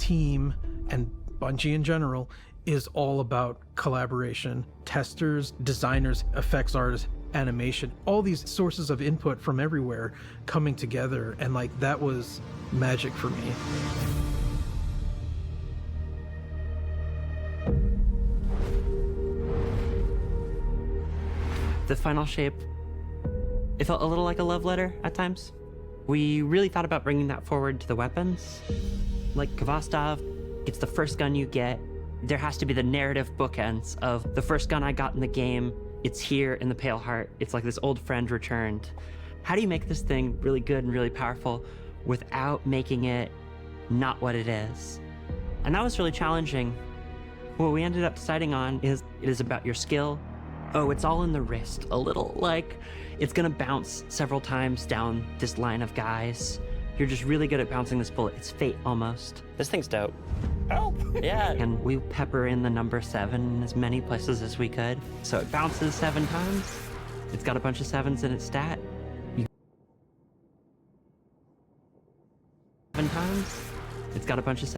team and Bungie in general is all about collaboration. Testers, designers, effects artists, animation, all these sources of input from everywhere coming together, and like that was magic for me. The final shape, it felt a little like a love letter at times. We really thought about bringing that forward to the weapons. Like Kvostov, it's the first gun you get. There has to be the narrative bookends of the first gun I got in the game. It's here in the Pale Heart. It's like this old friend returned. How do you make this thing really good and really powerful without making it not what it is? And that was really challenging. What we ended up deciding on is it is about your skill. Oh, it's all in the wrist. A little like it's gonna bounce several times down this line of guys. You're just really good at bouncing this bullet. It's fate almost. This thing's dope. Help! Yeah. And we pepper in the number 7 in as many places as we could. So it bounces 7 times. It's got a bunch of 7s in its stat. 7 times. It's got a bunch of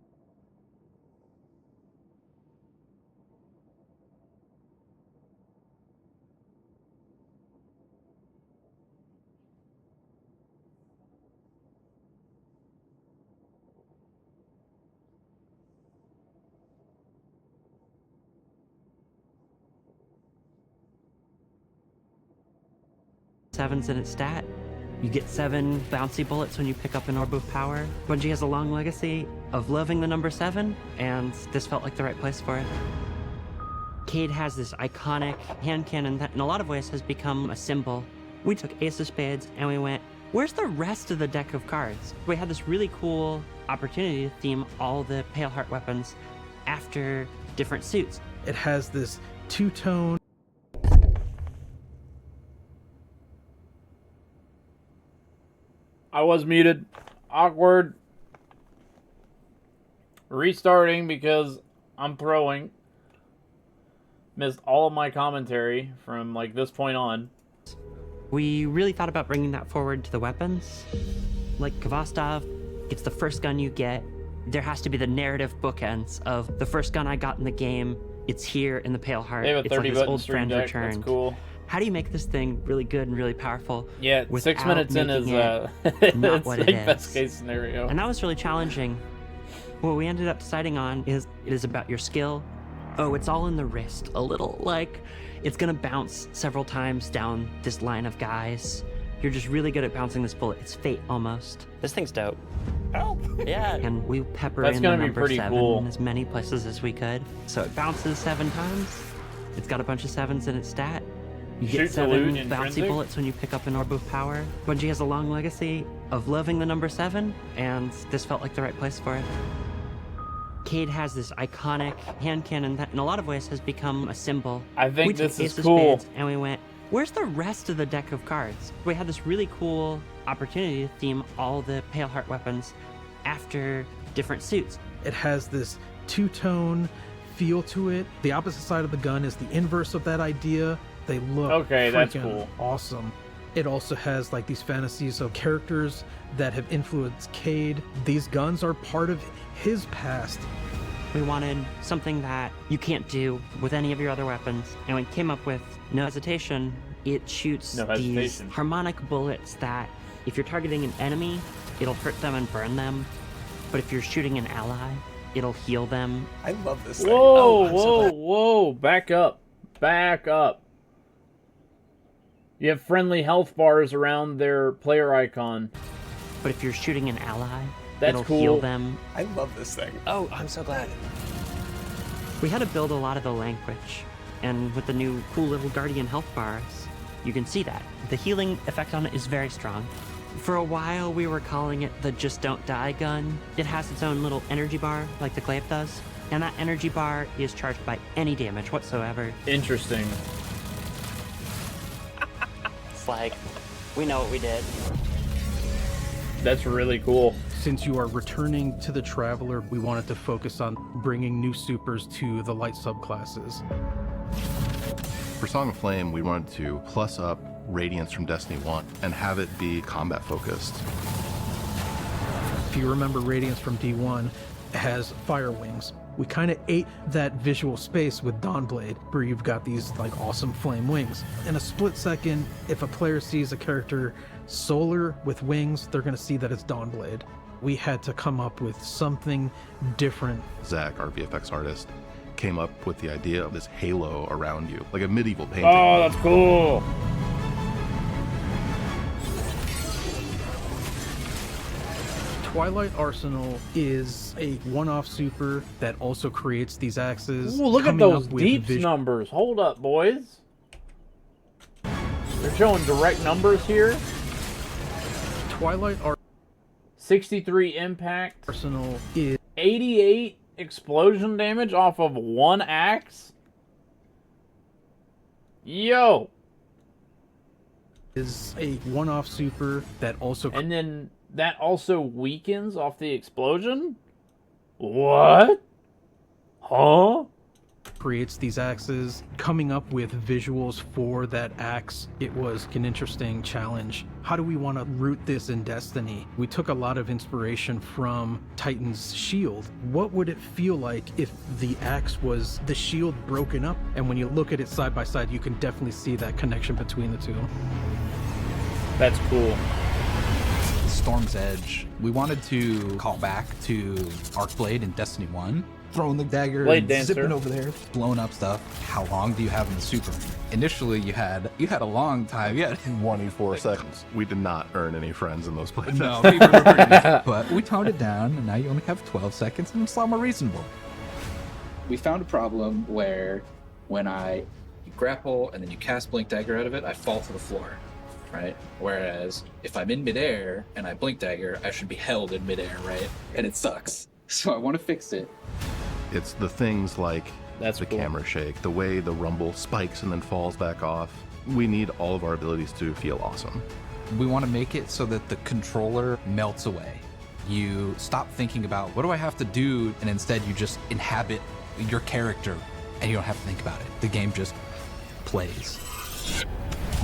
7s in its stat. You get 7 bouncy bullets when you pick up an Orb of Power. Bungie has a long legacy of loving the number 7, and this felt like the right place for it. Cade has this iconic hand cannon that in a lot of ways has become a symbol. We took Ace of Spades and we went, where's the rest of the deck of cards? We had this really cool opportunity to theme all the Pale Heart weapons after different suits. It has this two-tone. I was muted. Awkward. Restarting because I'm throwing. Missed all of my commentary from like this point on. We really thought about bringing that forward to the weapons. Like Kvostov, it's the first gun you get. There has to be the narrative bookends of the first gun I got in the game. It's here in the Pale Heart. They have a it's 30 like this button old stream friend deck. returned. That's cool. How do you make this thing really good and really powerful? Yeah, 6 minutes in is not what like it is? best case scenario. And that was really challenging. What we ended up deciding on is it is about your skill. Oh, it's all in the wrist. A little like it's gonna bounce several times down this line of guys. You're just really good at bouncing this bullet. It's fate almost. This thing's dope. Help! Yeah. And we pepper That's in the gonna be number pretty 7 cool. in as many places as we could. So it bounces 7 times. It's got a bunch of 7s in its stat. You get Shoot to 7 loot bouncy intrinsic? bullets when you pick up an Orb of Power. Bungie has a long legacy of loving the number 7, and this felt like the right place for it. Cade has this iconic hand cannon that in a lot of ways has become a symbol. I think We took this is Ace of cool. Spades and we went, where's the rest of the deck of cards? We had this really cool opportunity to theme all the Pale Heart weapons after different suits. It has this two-tone feel to it. The opposite side of the gun is the inverse of that idea. They look Okay, that's freaking cool. awesome. It also has like these fantasies of characters that have influenced Cade. These guns are part of his past. We wanted something that you can't do with any of your other weapons, and we came up with No Hesitation. It shoots No these hesitation. harmonic bullets that if you're targeting an enemy, it'll hurt them and burn them, but if you're shooting an ally, it'll heal them. I love this thing. Whoa, I'm so whoa, glad. whoa. Back up. Back up. You have friendly health bars around their player icon. But if you're shooting an ally, That's it'll cool. heal them. I love this thing. Oh, I'm so glad. We had to build a lot of the language, and with the new cool little Guardian health bars, you can see that. The healing effect on it is very strong. For a while, we were calling it the Just Don't Die gun. It has its own little energy bar, like the glaive does, and that energy bar is charged by any damage whatsoever. Interesting. It's like, we know what we did. That's really cool. Since you are returning to the Traveler, we wanted to focus on bringing new supers to the light subclasses. For Song of Flame, we wanted to plus up Radiance from Destiny 1 and have it be combat focused. If you remember Radiance from D1, has fire wings. We kind of ate that visual space with Dawnblade, where you've got these like awesome flame wings. In a split second, if a player sees a character solar with wings, they're going to see that it's Dawnblade. We had to come up with something different. Zach, our VFX artist, came up with the idea of this halo around you, like a medieval painting. Oh, that's cool. Twilight Arsenal is a one-off super that also creates these axes. Ooh, look at coming those up with deeps numbers. Hold up, boys. They're showing direct numbers here. Twilight 63 impact. Arsenal is 88 explosion damage off of one axe. Yo. a one-off super that also And then that also weakens off the explosion? What? Huh? creates these axes. Coming up with visuals for that axe, it was an interesting challenge. How do we want to root this in Destiny? We took a lot of inspiration from Titan's shield. What would it feel like if the axe was the shield broken up? And when you look at it side by side, you can definitely see that connection between the two. That's cool. Storm's Edge. We wanted to call back to Arcblade in Destiny 1. Throwing the dagger, Blade and Dancer. zipping over there, blowing up stuff. How long do you have in the super? Initially, you had a long time. Yeah, 24 seconds. We did not earn any friends in those places. no, people were pretty, but we toned it down, and now you only have 12 seconds, and it's a lot more reasonable. We found a problem where when you grapple and then you cast Blink Dagger out of it, I fall to the floor, right? Whereas if I'm in midair and I Blink Dagger, I should be held in midair, right? And it sucks. So I want to fix it. It's the things like That's the cool. camera shake, the way the rumble spikes and then falls back off. We need all of our abilities to feel awesome. We want to make it so that the controller melts away. You stop thinking about what do I have to do, and instead you just inhabit your character, and you don't have to think about it. The game just plays.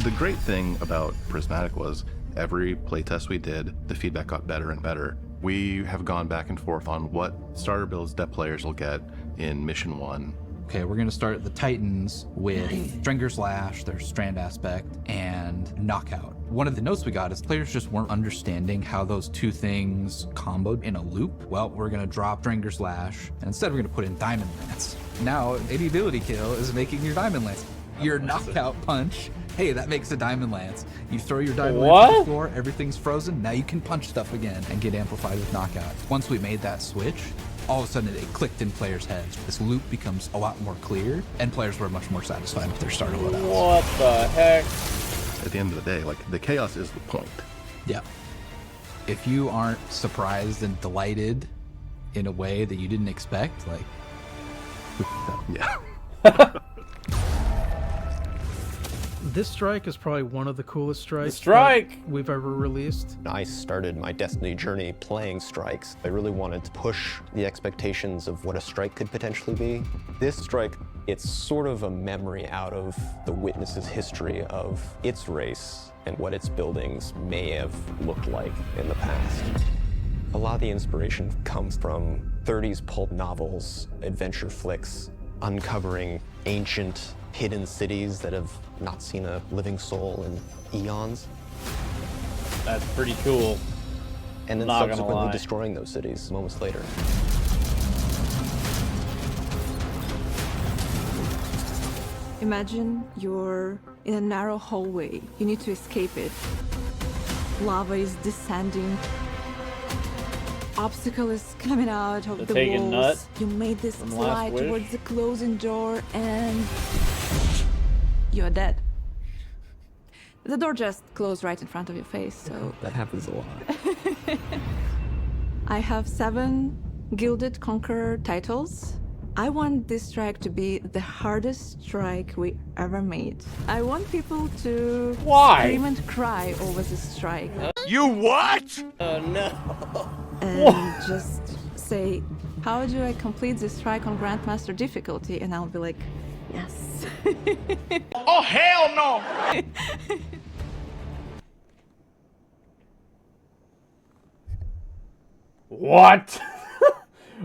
The great thing about Prismatic was every playtest we did, the feedback got better and better. We have gone back and forth on what starter builds that players will get in Mission 1. Okay, we're gonna start the Titans with Stringer's Lash, their strand aspect, and Knockout. One of the notes we got is players just weren't understanding how those two things comboed in a loop. Well, we're gonna drop Stringer's Lash, and instead we're gonna put in Diamond Lance. Now, any ability kill is making your Diamond Lance. Your Knockout punch, hey, that makes a Diamond Lance. You throw your Diamond Lance on the What? floor, everything's frozen, now you can punch stuff again and get amplified with Knockout. Once we made that switch, all of a sudden it clicked in players' heads. This loop becomes a lot more clear, and players were much more satisfied with their starter loadouts. What the heck? At the end of the day, like, the chaos is the point. Yeah. If you aren't surprised and delighted in a way that you didn't expect, like, we f***ed up. Yeah. This strike is probably one of the coolest strikes strike! that we've ever released. I started my Destiny journey playing strikes. I really wanted to push the expectations of what a strike could potentially be. This strike, it's sort of a memory out of the Witness's history of its race and what its buildings may have looked like in the past. A lot of the inspiration comes from 30s pulp novels, adventure flicks, uncovering ancient hidden cities that have not seen a living soul in eons, That's pretty cool. and then Not gonna subsequently lie. destroying those cities moments later. Imagine you're in a narrow hallway. You need to escape it. Lava is descending. Obstacle is coming out of The the taken walls. nut You made this from Last slide Wish. towards the closing door and you're dead. The door just closed right in front of your face, so That happens a lot. I have 7 Gilded Conqueror titles. I want this strike to be the hardest strike we ever made. I want people to Why? scream and cry over this strike. Oh no. And just say, how do I complete this strike on Grandmaster difficulty? And I'll be like, yes. What?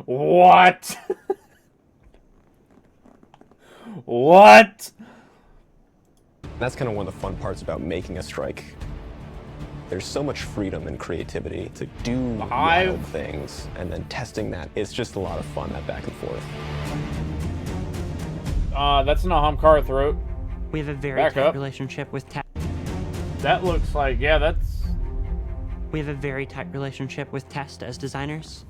What? What? That's kind of one of the fun parts about making a strike. There's so much freedom and creativity to do wild things, and then testing that. It's just a lot of fun, that back and forth. That's an Ahamkara throat. We have a very Back tight up. relationship with That looks like, yeah, that's... We have a very tight relationship with Test as designers,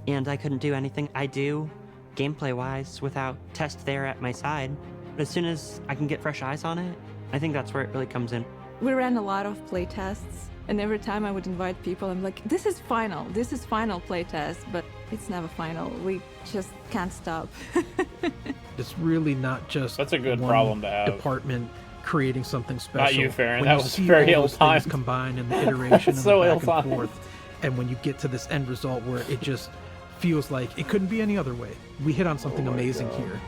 and I couldn't do anything I do, gameplay-wise, without Test there at my side. But as soon as I can get fresh eyes on it, I think that's where it really comes in. We ran a lot of playtests, and every time I would invite people, I'm like, this is final playtest, but it's never final. We just can't stop. It's really not just That's a good one problem to have. department creating something special. Not you, Farron. When That you was see very all those ill-timed. things combined in the iteration and So the back ill-timed. and forth, and when you get to this end result where it just feels like it couldn't be any other way. We hit on something amazing here.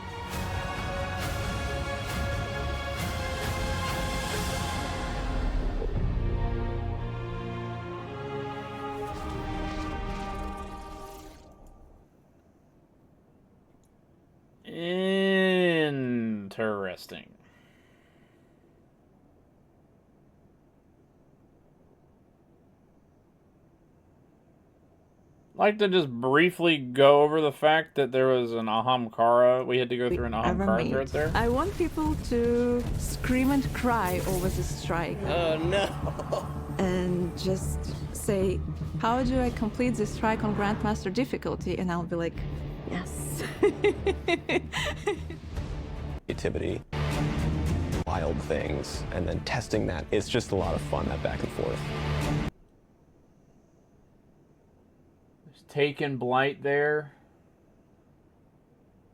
Interesting. Like to just briefly go over the fact that there was an Ahamkara. We had to go through an ever Ahamkara made. thread there. I want people to scream and cry over the strike. Oh no. And just say, how do I complete this strike on Grandmaster difficulty? And I'll be like, yes. Creativity, wild things, and then testing that. It's just a lot of fun, that back and forth. There's Taken Blight there.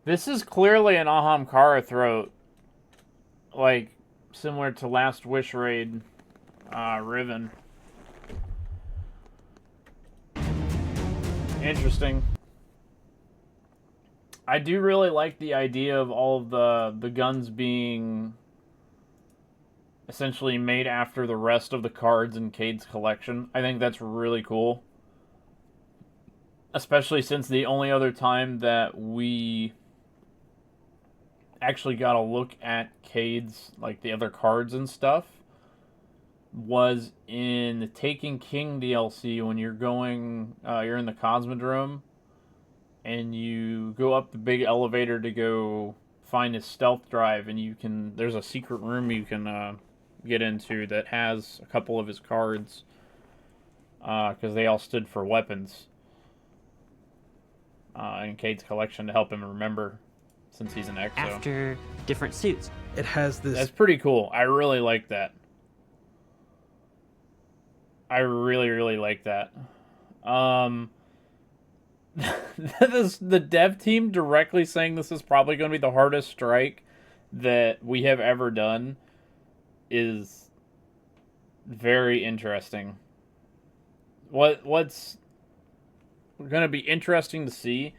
This is clearly an Ahamkara throat. Like, similar to Last Wish Raid Riven. Interesting. I do really like the idea of all of the guns being essentially made after the rest of the cards in Cade's collection. I think that's really cool. Especially since the only other time that we actually got a look at Cade's, like the other cards and stuff, was in the Taken King DLC when you're going, you're in the Cosmodrome, and you go up the big elevator to go find his stealth drive, and you can, there's a secret room you can get into that has a couple of his cards, because they all stood for weapons in Cade's collection to help him remember, since he's an Exo. After different suits. It has this. That's pretty cool. I really like that. I really, really like that. The dev team directly saying this is probably going to be the hardest strike that we have ever done is very interesting. What's going to be interesting to see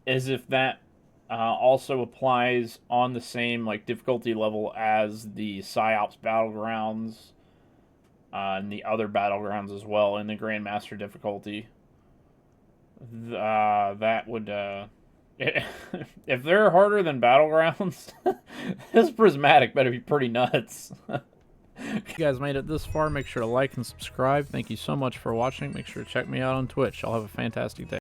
is if that also applies on the same like difficulty level as the PsyOps Battlegrounds and the other Battlegrounds as well in the Grandmaster difficulty. That would if they're harder than Battlegrounds, this Prismatic better be pretty nuts. If you guys made it this far, make sure to like and subscribe. Thank you so much for watching. Make sure to check me out on Twitch. I'll have a fantastic day.